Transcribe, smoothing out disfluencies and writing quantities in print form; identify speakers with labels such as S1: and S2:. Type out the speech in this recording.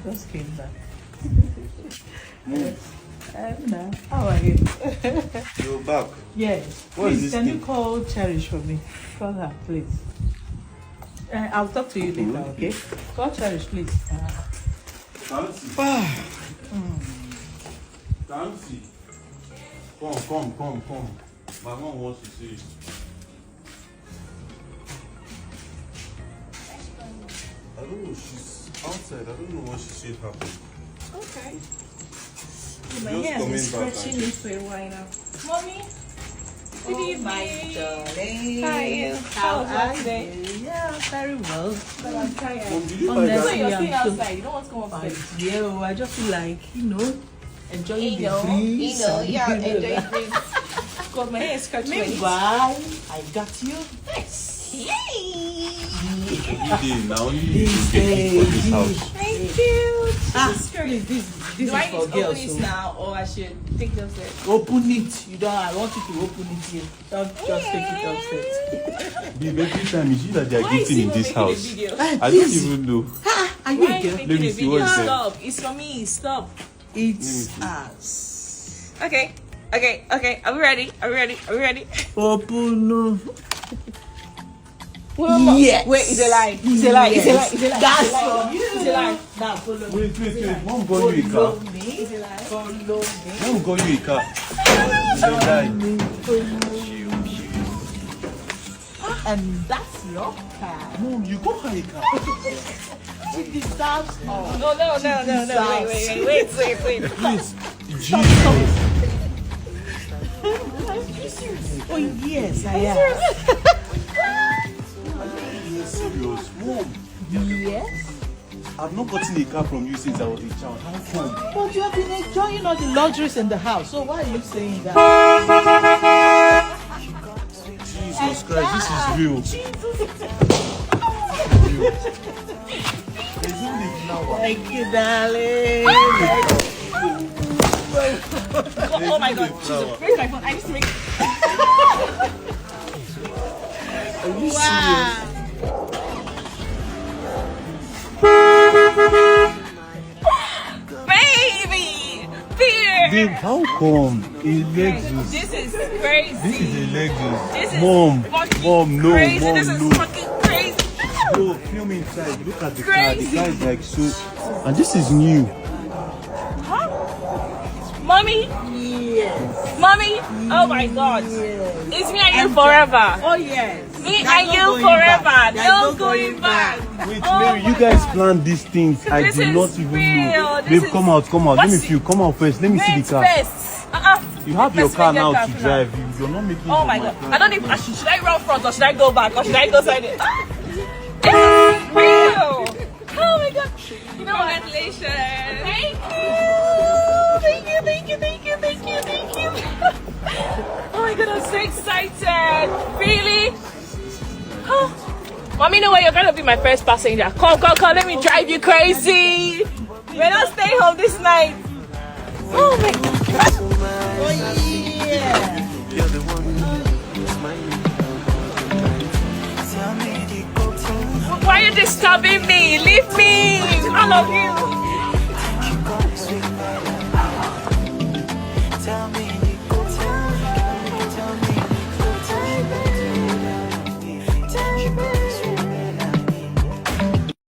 S1: just came back. How are you?
S2: You're back.
S1: Yes.
S2: What is
S1: Please,
S2: this
S1: can
S2: thing?
S1: you call Cherish for me? Call her, please. I'll talk to you later, okay? Call Cherish, please.
S2: Fancy. Fancy. Come. My mom wants to see you. I don't know, she's outside. I don't know what she said happened.
S3: Okay.
S2: My hair has been
S3: Stretching me for a while now. Mommy? Good evening.
S1: My darling.
S3: How are you?
S1: How
S3: was
S1: are
S3: today?
S1: you? Yeah, very well.
S3: But I'm tired.
S2: Mom, did you buy
S1: Honestly,
S3: So
S2: that?
S3: you're
S1: I'm
S3: staying
S1: so
S3: outside. You don't want to come upstairs.
S1: Yeah, I just feel like, enjoying the breeze.
S3: Enjoy the breeze. Because my hair is scratching.
S1: Meanwhile, I got you this.
S3: Yay!
S2: Every day now, you need to get it for this house.
S3: Thank you.
S1: Please, this
S3: Do
S1: is
S3: I need
S1: for
S3: to open
S1: girls.
S3: it
S1: So
S3: now or I should take them upstairs?
S1: open it. You don't. I want you to open it here. Don't just take it upstairs.
S2: Babe, every time you see that they are
S3: Why is
S2: eating
S3: he
S2: in
S3: not
S2: this
S3: making a
S2: house.
S3: video?
S2: I don't even know.
S1: Are you
S3: Why
S1: a
S3: are you
S1: girl?
S3: making
S2: Let
S3: a
S2: me see
S3: video?
S2: what is there.
S3: Stop. It's for me. Stop.
S1: It's us.
S3: Okay. Are we ready?
S1: Open.
S3: Yes. Wait, it's a lie. It's a lie.
S1: Yes. That's for you.
S3: It's a lie.
S1: Now follow me.
S2: Wait. Mom got you a car.
S1: Follow me.
S3: It's a lie.
S1: Follow me.
S2: Mom got you a car. Don't lie.
S1: And that's your car.
S2: Mom, you got her a car.
S1: She deserves all.
S3: No. Wait.
S2: Please. Jesus.
S1: Oh yes, I am.
S2: You're serious. Mom,
S1: Yes.
S2: I've not gotten a car from you since I was a child. How come?
S1: But you have been enjoying all the luxuries in the house. So why are you saying that?
S2: Jesus Christ, this is real. There's only a flower.
S1: Thank you, darling.
S3: Oh my God.
S2: Flower.
S3: Where's my phone? I need to make.
S2: Are you serious?
S3: Baby! Fear!
S2: Babe, how come? A Lexus.
S3: This is crazy.
S2: This is a Lexus.
S3: This is
S2: Mom,
S3: fucking
S2: no,
S3: crazy.
S2: Mom,
S3: This is
S2: no.
S3: fucking crazy.
S2: Bro, film inside. Look at the car.
S3: Crazy.
S2: The car is like so. And this is new.
S3: Huh? Mommy?
S1: Yes.
S3: Mommy? Oh my God. It's me and you forever.
S1: Oh yes.
S3: Me and you forever. No going back.
S2: Wait,
S3: Oh
S2: Mary, you
S3: my
S2: guys
S3: God.
S2: planned these things. I
S3: This
S2: did
S3: is
S2: not even
S3: real.
S2: know.
S3: This
S2: Babe,
S3: is-
S2: come out. Let me
S3: What's-
S2: feel. Come out first. Let me see
S3: Wait
S2: the car.
S3: first.
S2: You have your
S3: Let's
S2: car
S3: bring
S2: now
S3: that
S2: to
S3: car.
S2: drive. You're not making.
S3: Oh
S2: for
S3: my God.
S2: car.
S3: I don't even. Should I run front or should I go back or should I go side it? This is real. Oh my God. You know what? Congratulations. Thank you. Oh my God, I'm so excited. Really? Oh. Mommy, know where you're gonna be my first passenger. Come. Let me drive you crazy. We're not staying home this night. Oh my God.
S1: Oh yeah.
S3: Why are you disturbing me? Leave me. I love you.